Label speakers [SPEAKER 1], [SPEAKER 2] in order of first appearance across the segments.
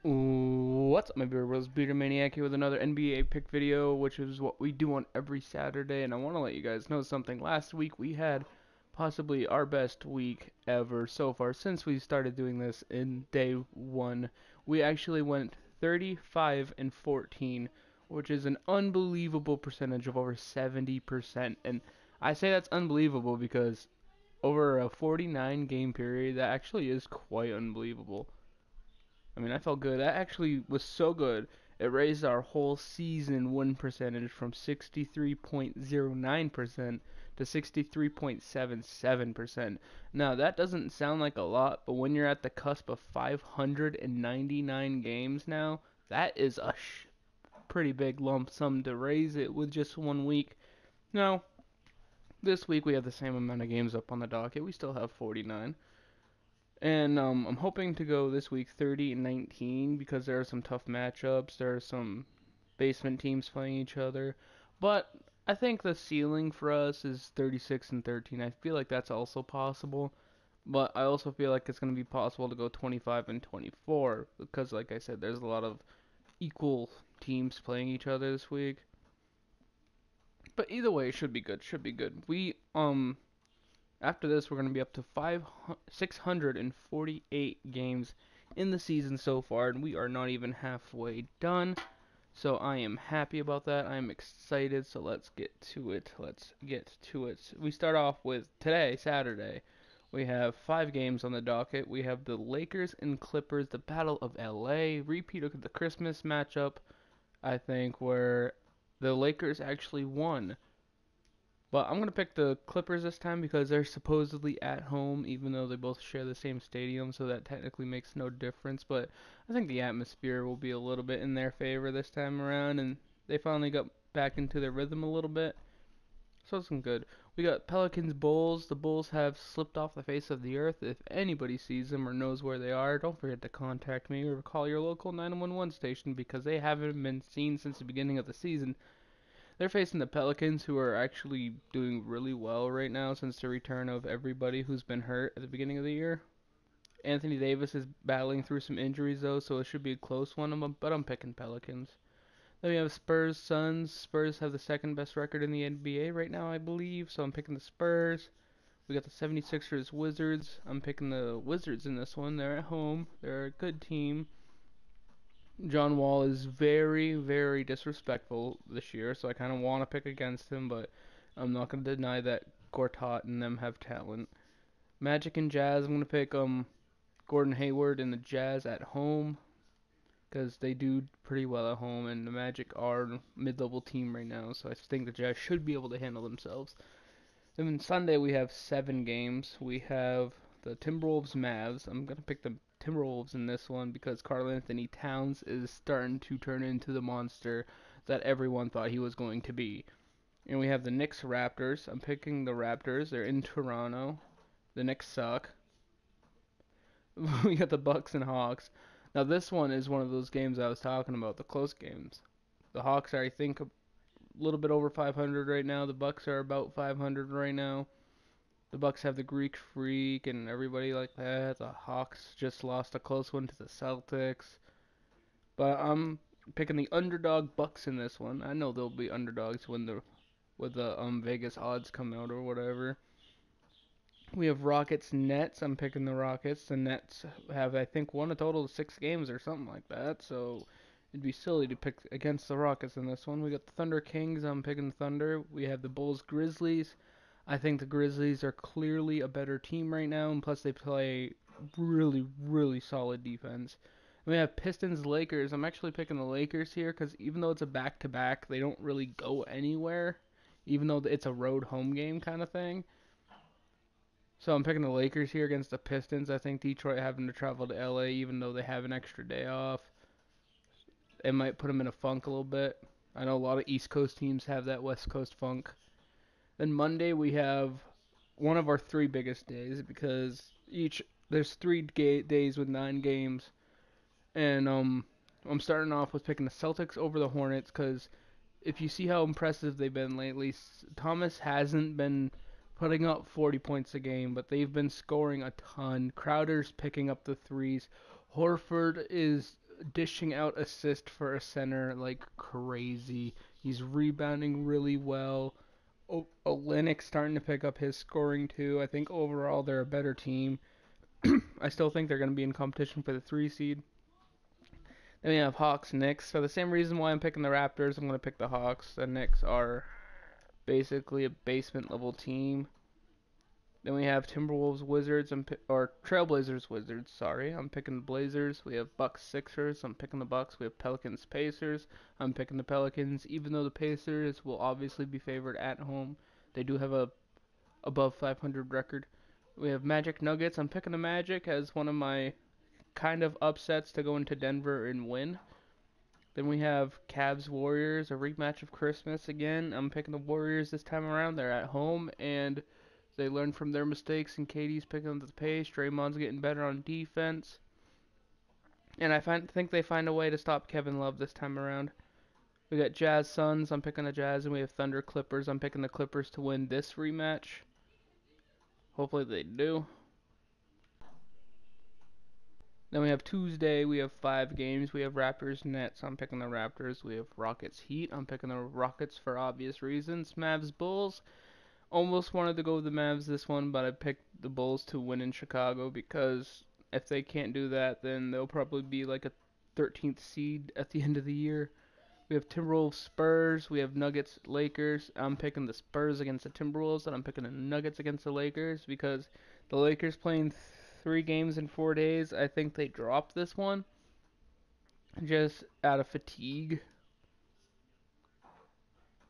[SPEAKER 1] What's up, my TheBearded Maine-iac here with another NBA pick video, which is what we do on every Saturday. And I want to let you guys know something. Last week we had possibly our best week ever so far since we started doing this in day one. We actually went 35 and 14, which is an unbelievable percentage of over 70%. And I say that's unbelievable because over a 49 game period, that actually is quite unbelievable. I mean, I felt good. That actually was so good. It raised our whole season win percentage from 63.09% to 63.77%. Now, that doesn't sound like a lot, but when you're at the cusp of 599 games now, that is a pretty big lump sum to raise it with just 1 week. Now, this week we have the same amount of games up on the docket. We still have 49. And I'm hoping to go this week 30 and 19 because there are some tough matchups. There are some basement teams playing each other. But I think the ceiling for us is 36 and 13. I feel like that's also possible. But I also feel like it's going to be possible to go 25 and 24 because, like I said, there's a lot of equal teams playing each other this week. But either way, it should be good. Should be good. After this, we're going to be up to 648 games in the season so far, and we are not even halfway done. So I am happy about that. I'm excited. So let's get to it. We start off with today, Saturday. We have 5 games on the docket. We have the Lakers and Clippers, the Battle of LA, repeat of the Christmas matchup, I think, where the Lakers actually won. But I'm going to pick the Clippers this time because they're supposedly at home, even though they both share the same stadium, so that technically makes no difference. But I think the atmosphere will be a little bit in their favor this time around, and they finally got back into their rhythm a little bit. So it's good. We got Pelicans Bulls. The Bulls have slipped off the face of the earth. If anybody sees them or knows where they are, don't forget to contact me or call your local 911 station because they haven't been seen since the beginning of the season. They're facing the Pelicans, who are actually doing really well right now since the return of everybody who's been hurt at the beginning of the year. Anthony Davis is battling through some injuries, though, so it should be a close one, but I'm picking Pelicans. Then we have Spurs Suns. Spurs have the second best record in the NBA right now, I believe, so I'm picking the Spurs. We got the 76ers Wizards. I'm picking the Wizards in this one. They're at home. They're a good team. John Wall is very, very disrespectful this year, so I kind of want to pick against him, but I'm not going to deny that Gortat and them have talent. Magic and Jazz, I'm going to pick Gordon Hayward and the Jazz at home because they do pretty well at home, and the Magic are a mid-level team right now, so I think the Jazz should be able to handle themselves. Then on Sunday we have 7 games. We have the Timberwolves Mavs. I'm going to pick the Timberwolves in this one because Karl-Anthony Towns is starting to turn into the monster that everyone thought he was going to be. And we have the Knicks Raptors. I'm picking the Raptors. They're in Toronto. The Knicks suck. We got the Bucks and Hawks. Now this one is one of those games I was talking about, the close games. The Hawks are, I think, a little bit over 500 right now. The Bucks are about 500 right now. The Bucks have the Greek Freak and everybody like that. The Hawks just lost a close one to the Celtics. But I'm picking the underdog Bucks in this one. I know they'll be underdogs when the Vegas odds come out or whatever. We have Rockets Nets. I'm picking the Rockets. The Nets have, I think, won a total of 6 games or something like that. So it'd be silly to pick against the Rockets in this one. We got the Thunder Kings. I'm picking the Thunder. We have the Bulls Grizzlies. I think the Grizzlies are clearly a better team right now, and plus they play really, really solid defense. And we have Pistons Lakers. I'm actually picking the Lakers here because even though it's a back-to-back, they don't really go anywhere, even though it's a road home game kind of thing. So I'm picking the Lakers here against the Pistons. I think Detroit having to travel to LA, even though they have an extra day off, it might put them in a funk a little bit. I know a lot of East Coast teams have that West Coast funk. Then Monday we have one of our 3 biggest days because there's 3 days with 9 games, and I'm starting off with picking the Celtics over the Hornets because if you see how impressive they've been lately, Thomas hasn't been putting up 40 points a game, but they've been scoring a ton. Crowder's picking up the threes. Horford is dishing out assist for a center like crazy. He's rebounding really well. Olynyk starting to pick up his scoring too. I think overall they're a better team. I still think they're going to be in competition for the 3 seed. Then we have Hawks, Knicks. For the same reason why I'm picking the Raptors, I'm going to pick the Hawks. The Knicks are basically a basement level team. Then we have Timberwolves, Wizards, or Trailblazers, Wizards. Sorry, I'm picking the Blazers. We have Bucks, Sixers. I'm picking the Bucks. We have Pelicans, Pacers. I'm picking the Pelicans. Even though the Pacers will obviously be favored at home, they do have a above 500 record. We have Magic, Nuggets. I'm picking the Magic as one of my kind of upsets to go into Denver and win. Then we have Cavs, Warriors, a rematch of Christmas again. I'm picking the Warriors this time around. They're at home and they learned from their mistakes, and KD's picking up the pace. Draymond's getting better on defense. And I think they find a way to stop Kevin Love this time around. We got Jazz, Suns. I'm picking the Jazz. And we have Thunder, Clippers. I'm picking the Clippers to win this rematch. Hopefully they do. Then we have Tuesday. We have 5 games. We have Raptors, Nets. I'm picking the Raptors. We have Rockets, Heat. I'm picking the Rockets for obvious reasons. Mavs, Bulls. Almost wanted to go with the Mavs this one, but I picked the Bulls to win in Chicago because if they can't do that, then they'll probably be like a 13th seed at the end of the year. We have Timberwolves, Spurs. We have Nuggets, Lakers. I'm picking the Spurs against the Timberwolves, and I'm picking the Nuggets against the Lakers because the Lakers playing 3 games in 4 days. I think they dropped this one just out of fatigue.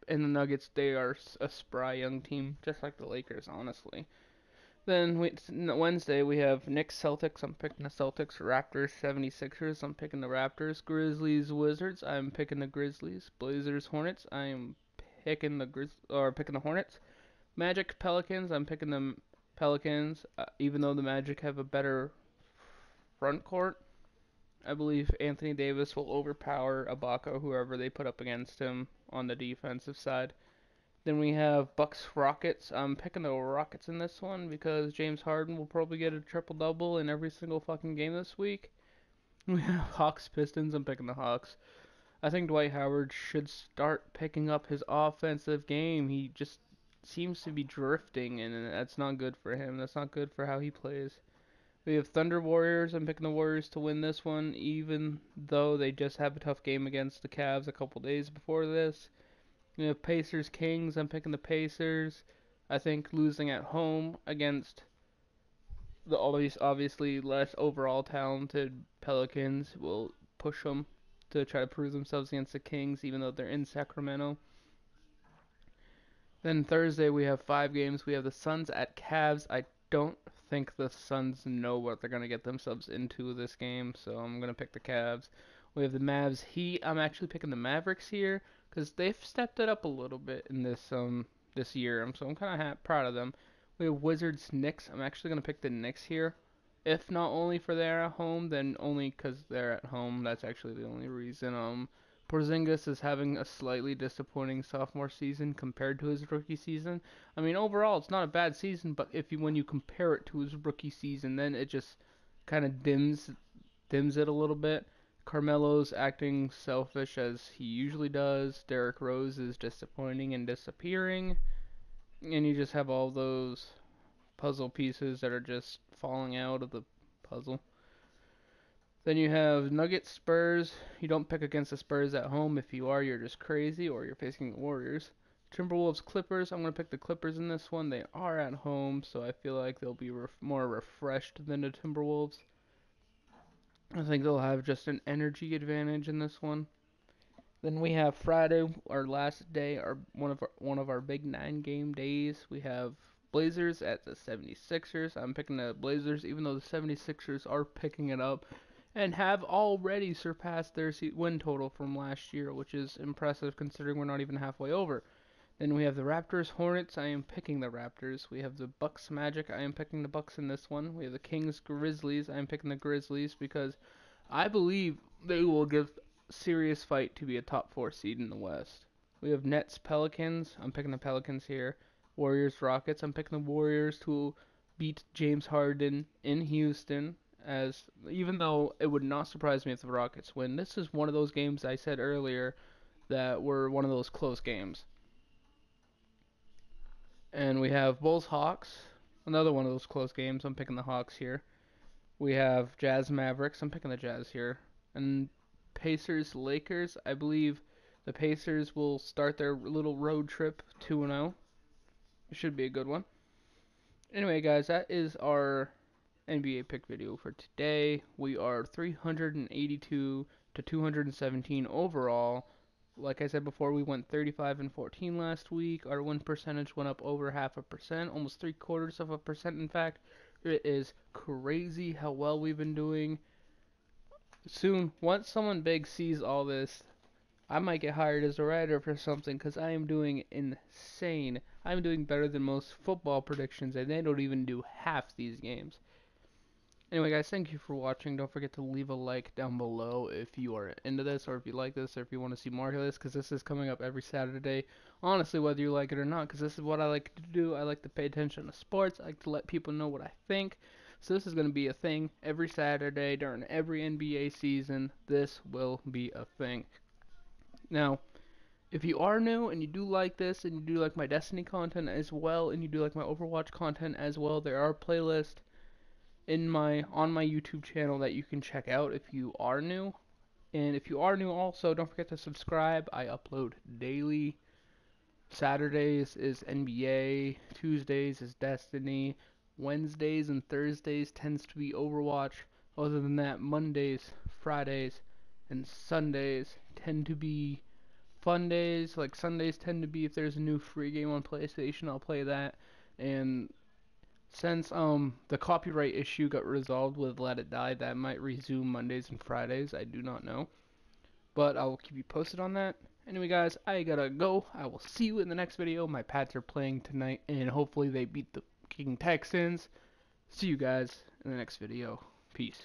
[SPEAKER 1] And the Nuggets, they are a spry young team, just like the Lakers, honestly. Then Wednesday, we have Knicks, Celtics. I'm picking the Celtics. Raptors, 76ers. I'm picking the Raptors. Grizzlies, Wizards. I'm picking the Grizzlies. Blazers, Hornets. I am picking picking the Hornets. Magic, Pelicans. I'm picking the Pelicans. Even though the Magic have a better front court, I believe Anthony Davis will overpower Ibaka, whoever they put up against him on the defensive side. Then we have Bucks, Rockets. I'm picking the Rockets in this one because James Harden will probably get a triple-double in every single fucking game this week. We have Hawks, Pistons. I'm picking the Hawks. I think Dwight Howard should start picking up his offensive game. He just seems to be drifting, and that's not good for him. That's not good for how he plays. We have Thunder, Warriors. I'm picking the Warriors to win this one, even though they just have a tough game against the Cavs a couple days before this. We have Pacers, Kings. I'm picking the Pacers. I think losing at home against the obviously less overall talented Pelicans will push them to try to prove themselves against the Kings, even though they're in Sacramento. Then Thursday we have 5 games. We have the Suns at Cavs. I don't think the Suns know what they're going to get themselves into this game, so I'm going to pick the Cavs. We have the Mavs, Heat. I'm actually picking the Mavericks here because they've stepped it up a little bit in this year, so I'm kind of proud of them. We have Wizards, Knicks. I'm actually going to pick the Knicks here. If not only for they're at home, then only because they're at home. That's actually the only reason. Porzingis is having a slightly disappointing sophomore season compared to his rookie season. I mean, overall, it's not a bad season, but when you compare it to his rookie season, then it just kind of dims it a little bit. Carmelo's acting selfish as he usually does. Derrick Rose is disappointing and disappearing. And you just have all those puzzle pieces that are just falling out of the puzzle. Then you have Nuggets, Spurs. You don't pick against the Spurs at home. If you are, you're just crazy, or you're facing the Warriors. Timberwolves, Clippers. I'm going to pick the Clippers in this one. They are at home, so I feel like they'll be more refreshed than the Timberwolves. I think they'll have just an energy advantage in this one. Then we have Friday, our last day, one of our big 9-game days. We have Blazers at the 76ers. I'm picking the Blazers, even though the 76ers are picking it up and have already surpassed their win total from last year, which is impressive considering we're not even halfway over. Then we have the Raptors, Hornets. I am picking the Raptors. We have the Bucks, Magic. I am picking the Bucks in this one. We have the Kings, Grizzlies. I am picking the Grizzlies because I believe they will give serious fight to be a top 4 seed in the West. We have Nets, Pelicans. I'm picking the Pelicans here. Warriors, Rockets. I'm picking the Warriors to beat James Harden in Houston. as even though it would not surprise me if the Rockets win, this is one of those games I said earlier that were one of those close games. And we have Bulls Hawks, another one of those close games. I'm picking the Hawks here. We have Jazz Mavericks. I'm picking the Jazz here. And Pacers Lakers. I believe the Pacers will start their little road trip 2-0. It should be a good one. Anyway, guys, that is our NBA pick video for today. We are 382 to 217 overall. Like I said before, we went 35 and 14 last week. Our win percentage went up over 0.5%, almost 0.75%. In fact, it is crazy how well we've been doing. Soon, once someone big sees all this, I might get hired as a writer for something because I am doing insane. I'm doing better than most football predictions, and they don't even do half these games. Anyway, guys, thank you for watching. Don't forget to leave a like down below if you are into this, or if you like this, or if you want to see more of this, because this is coming up every Saturday. Honestly, whether you like it or not, because this is what I like to do. I like to pay attention to sports. I like to let people know what I think. So this is going to be a thing every Saturday during every NBA season. This will be a thing. Now, if you are new and you do like this, and you do like my Destiny content as well, and you do like my Overwatch content as well, there are playlists on my YouTube channel that you can check out if you are new. And if you are new also, don't forget to subscribe. I upload daily. Saturdays is NBA, Tuesdays is Destiny, Wednesdays and Thursdays tends to be Overwatch. Other than that, Mondays, Fridays, and Sundays tend to be fun days. Like Sundays tend to be if there's a new free game on PlayStation, I'll play that. And since the copyright issue got resolved with Let It Die, that might resume Mondays and Fridays. I do not know, but I will keep you posted on that. Anyway, guys, I gotta go. I will see you in the next video. My Pats are playing tonight, and hopefully they beat the King Texans. See you guys in the next video. Peace.